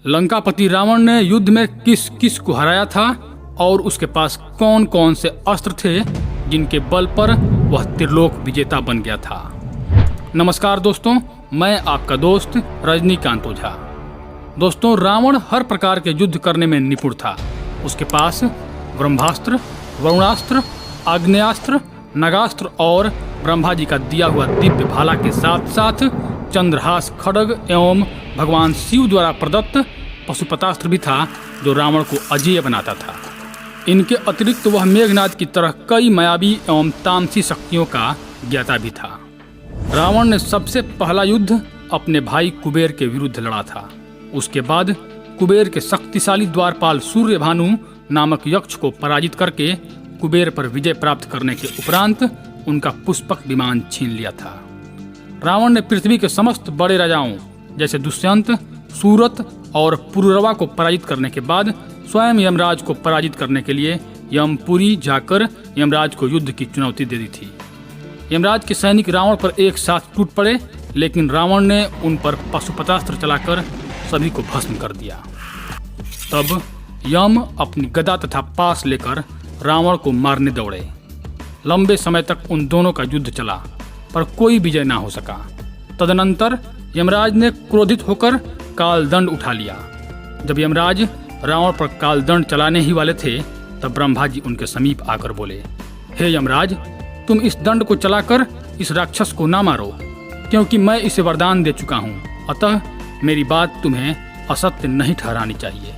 लंकापति रावण ने युद्ध में किस किस को हराया था और उसके पास कौन कौन से अस्त्र थे जिनके बल पर वह त्रिलोक विजेता बन गया था। नमस्कार दोस्तों, मैं आपका दोस्त रजनीकांत ओझा। दोस्तों, रावण हर प्रकार के युद्ध करने में निपुण था। उसके पास ब्रह्मास्त्र, वरुणास्त्र, आग्नेयास्त्र, नगास्त्र और ब्रह्मा जी का दिया हुआ दिव्य भाला के साथ साथ चंद्रहास खड्ग एवं भगवान शिव द्वारा प्रदत्त पशुपतास्त्र भी था, जो रावण को अजेय बनाता था। इनके अतिरिक्त वह मेघनाद की तरह कई मायावी एवं तामसी शक्तियों का ज्ञाता भी था। रावण ने सबसे पहला युद्ध अपने भाई कुबेर के विरुद्ध लड़ा था। उसके बाद कुबेर के शक्तिशाली द्वारपाल सूर्यभानु नामक यक्ष को पराजित करके कुबेर पर विजय प्राप्त करने के उपरांत उनका पुष्पक विमान छीन लिया था। रावण ने पृथ्वी के समस्त बड़े राजाओं जैसे दुष्यंत, सूरत और पुरुरवा को पराजित करने के बाद स्वयं यमराज को पराजित करने के लिए यमपुरी जाकर यमराज को युद्ध की चुनौती दे दी थी। यमराज के सैनिक रावण पर एक साथ टूट पड़े, लेकिन रावण ने उन पर पशुपतास्त्र चलाकर सभी को भस्म कर दिया। तब यम अपनी गदा तथा पास लेकर रावण को मारने दौड़े। लंबे समय तक उन दोनों का युद्ध चला, पर कोई विजय ना हो सका। तदनंतर यमराज ने क्रोधित होकर कालदंड उठा लिया। जब यमराज रावण पर कालदंड चलाने ही वाले थे, तब ब्रह्मा जी उनके समीप आकर बोले, हे यमराज, तुम इस दंड को चलाकर इस राक्षस को ना मारो, क्योंकि मैं इसे वरदान दे चुका हूँ। अतः मेरी बात तुम्हें असत्य नहीं ठहरानी चाहिए।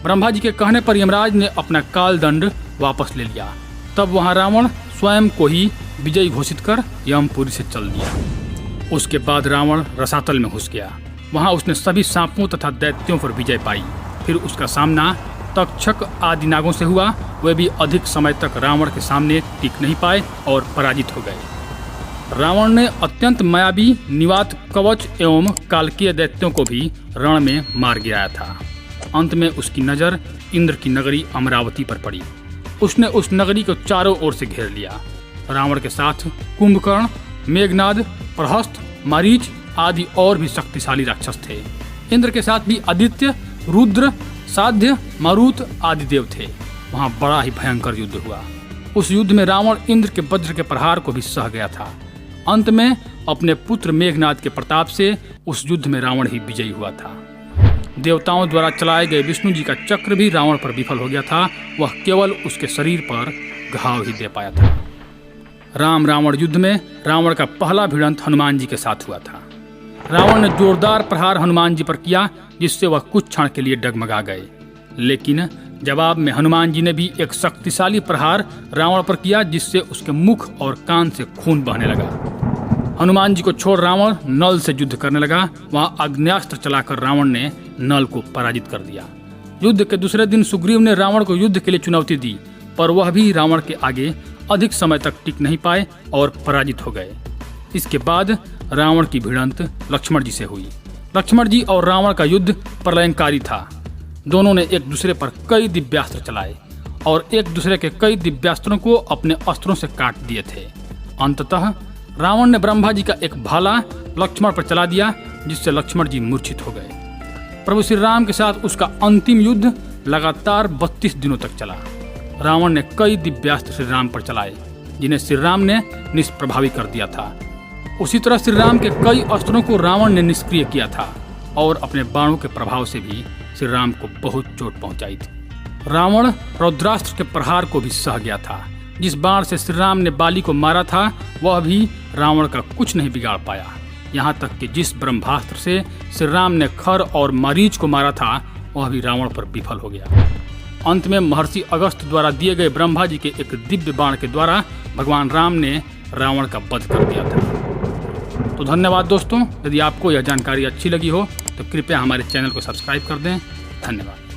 ब्रह्मा जी के कहने पर यमराज ने अपना कालदंड वापस ले लिया। तब वहाँ रावण स्वयं को ही विजयी घोषित कर यमपुरी से चल दिया। उसके बाद रावण रसातल में घुस गया। वहाँ उसने सभी सांपों तथा दैत्यों पर विजय पाई। फिर उसका सामना तक्षक आदि नागों से हुआ। वे भी अधिक समय तक रावण के सामने टिक नहीं पाए और पराजित हो गए। रावण ने अत्यंत मायावी निवात कवच एवं कालकीय दैत्यों को भी रण में मार गिराया था। अंत में उसकी नज़र इंद्र की नगरी अमरावती पर पड़ी। उसने उस नगरी को चारों ओर से घेर लिया। रावण के साथ कुंभकर्ण, मेघनाद, प्रहस्त, मारीच आदि और भी शक्तिशाली राक्षस थे। इंद्र के साथ भी आदित्य, रुद्र, साध्य, मारुत आदि देव थे। वहाँ बड़ा ही भयंकर युद्ध हुआ। उस युद्ध में रावण इंद्र के वज्र के प्रहार को भी सह गया था। अंत में अपने पुत्र मेघनाद के प्रताप से उस युद्ध में रावण ही विजयी हुआ था। देवताओं द्वारा चलाए गए विष्णु जी का चक्र भी रावण पर विफल हो गया था। वह केवल उसके शरीर पर घाव ही दे पाया था। राम रावण युद्ध में रावण का पहला भिड़ंत हनुमान जी के साथ हुआ था। रावण ने जोरदार प्रहार हनुमान जी पर किया, जिससे वह कुछ क्षण के लिए डगमगा गए। लेकिन जवाब में हनुमान जी ने भी एक शक्तिशाली प्रहार रावण पर किया, जिससे उसके मुख और कान से खून बहने लगा। हनुमान जी को छोड़ रावण नल से युद्ध करने लगा। वहाँ आग्नेयास्त्र चलाकर रावण ने नल को पराजित कर दिया। युद्ध के दूसरे दिन सुग्रीव ने रावण को युद्ध के लिए चुनौती दी, पर वह भी रावण के आगे अधिक समय तक टिक नहीं पाए और पराजित हो गए। इसके बाद रावण की भिड़ंत लक्ष्मण जी से हुई। लक्ष्मण जी और रावण का युद्ध प्रलयंकारी था। दोनों ने एक दूसरे पर कई दिव्यास्त्र चलाए और एक दूसरे के कई दिव्यास्त्रों को अपने अस्त्रों से काट दिए थे। अंततः रावण ने ब्रह्मा जी का एक भाला लक्ष्मण पर चला दिया, जिससे लक्ष्मण जी मूर्छित हो गए। प्रभु श्री राम के साथ उसका अंतिम युद्ध लगातार 32 दिनों तक चला। रावण ने कई दिव्यास्त्र श्री राम पर चलाए, जिन्हें श्री राम ने निष्प्रभावी कर दिया था। उसी तरह श्री राम के कई अस्त्रों को रावण ने निष्क्रिय किया था और अपने बाणों के प्रभाव से भी श्री राम को बहुत चोट पहुंचाई थी। रावण रौद्रास्त्र के प्रहार को भी सह गया था। जिस बाण से श्री राम ने बाली को मारा था, वह भी रावण का कुछ नहीं बिगाड़ पाया। यहाँ तक कि जिस ब्रह्मास्त्र से श्री राम ने खर और मारीच को मारा था, वह भी रावण पर विफल हो गया। अंत में महर्षि अगस्त्य द्वारा दिए गए ब्रह्मा जी के एक दिव्य बाण के द्वारा भगवान राम ने रावण का वध कर दिया था। तो धन्यवाद दोस्तों। यदि आपको यह जानकारी अच्छी लगी हो तो कृपया हमारे चैनल को सब्सक्राइब कर दें। धन्यवाद।